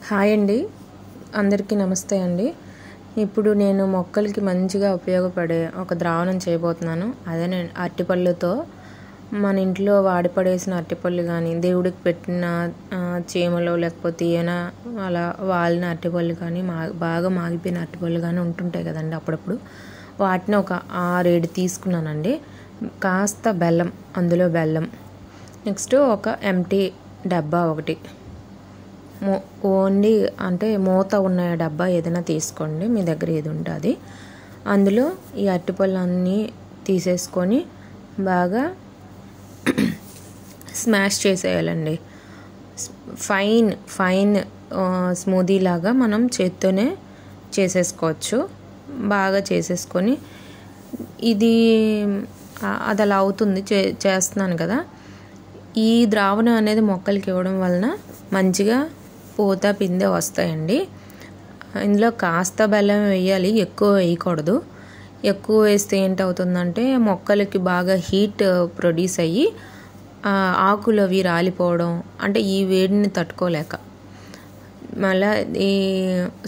Hi అండి, అందరికీ నమస్తే అండి. ఇప్పుడు నేను మొక్కలకి మంచిగా ఉపయోగపడే ఒక ద్రావణం చేయబోతున్నాను. అదే నేను అరటిపళ్ళుతో మన ఇంట్లో వాడిపడేసిన అరటిపళ్ళు కానీ, దేవుడికి పెట్టిన చీమలో లేకపోతే ఏమైనా అలా వాలిన అరటిపళ్ళు కానీ, బాగా మాగిపోయిన అరటిపళ్ళు కానీ ఉంటుంటాయి కదండి అప్పుడప్పుడు. వాటిని ఒక 6-7 తీసుకున్నానండి. కాస్త బెల్లం, అందులో బెల్లం, నెక్స్ట్ ఒక ఎంటీ డబ్బా ఒకటి, ఓన్లీ అంటే మూత ఉన్న డబ్బా ఏదైనా తీసుకోండి, మీ దగ్గర ఏది ఉంటే అది. అందులో ఈ అరటిపళ్ళు అన్నీ తీసేసుకొని బాగా స్మాష్ చేసేయాలండి. ఫైన్ స్మూదీ లాగా మనం చేత్తోనే చేసేసుకోవచ్చు. బాగా చేసేసుకొని ఇది అది అలా అవుతుంది, చేస్తున్నాను కదా. ఈ ద్రావణం అనేది మొక్కలకి ఇవ్వడం వలన మంచిగా పూత పిందె వస్తాయండి. ఇందులో కాస్త బెల్లం వేయాలి, ఎక్కువ వేయకూడదు. ఎక్కువ వేస్తే ఏంటవుతుందంటే మొక్కలకి బాగా హీట్ ప్రొడ్యూస్ అయ్యి ఆకులు అవి రాలిపోవడం, అంటే ఈ వేడిని తట్టుకోలేక మళ్ళీ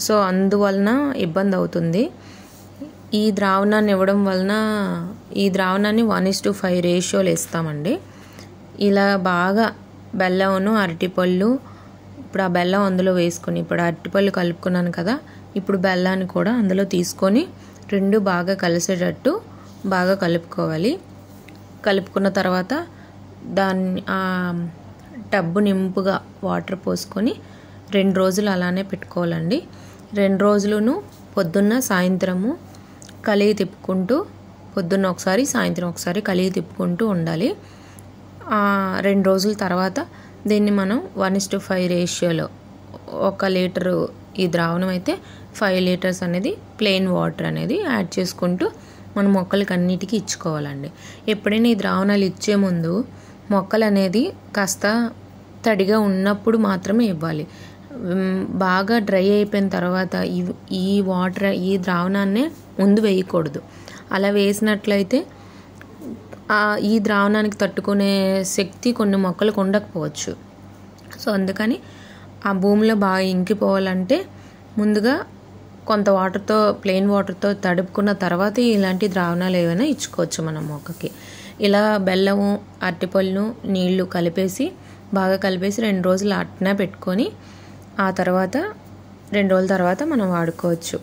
సో అందువలన ఇబ్బంది అవుతుంది. ఈ ద్రావణాన్ని ఇవ్వడం వలన ఈ ద్రావణాన్ని 1:5 రేషియోలో ఇస్తామండి. ఇలా బాగా బెల్లమును అరటిపళ్ళు, ఇప్పుడు ఆ బెల్లం అందులో వేసుకొని, ఇప్పుడు అరటిపళ్ళు కలుపుకున్నాను కదా, ఇప్పుడు బెల్లాన్ని కూడా అందులో తీసుకొని రెండు బాగా కలిసేటట్టు బాగా కలుపుకోవాలి. కలుపుకున్న తర్వాత దాన్ని టబ్బు నింపుగా వాటర్ పోసుకొని 2 రోజులు అలానే పెట్టుకోవాలండి. 2 రోజులను పొద్దున్న సాయంత్రము కలిగి తిప్పుకుంటూ, పొద్దున్న ఒకసారి సాయంత్రం ఒకసారి కలిగి తిప్పుకుంటూ ఉండాలి. 2 రోజుల తర్వాత దీన్ని మనం 1:5 రేషియోలో 1 లీటరు ఈ ద్రావణం అయితే 5 లీటర్స్ అనేది ప్లెయిన్ వాటర్ అనేది యాడ్ చేసుకుంటూ మన మొక్కలకి అన్నిటికీ ఇచ్చుకోవాలండి. ఎప్పుడైనా ఈ ద్రావణాలు ఇచ్చే ముందు మొక్కలు అనేది కాస్త తడిగా ఉన్నప్పుడు మాత్రమే ఇవ్వాలి. బాగా డ్రై అయిపోయిన తర్వాత ఈ ద్రావణాన్నే ముందు వేయకూడదు. అలా వేసినట్లయితే ఈ ద్రావణానికి తట్టుకునే శక్తి కొన్ని మొక్కలకు ఉండకపోవచ్చు. సో అందుకని ఆ భూమిలో బాగా ఇంకిపోవాలంటే ముందుగా కొంత వాటర్తో, ప్లెయిన్ వాటర్తో తడుపుకున్న తర్వాత ఇలాంటి ద్రావణాలు ఏమైనా ఇచ్చుకోవచ్చు మనం మొక్కకి. ఇలా బెల్లము, అరటిపళ్ళు, నీళ్లు బాగా కలిపేసి 2 రోజులు అట్నే పెట్టుకొని ఆ తర్వాత 2 రోజుల తర్వాత మనం వాడుకోవచ్చు.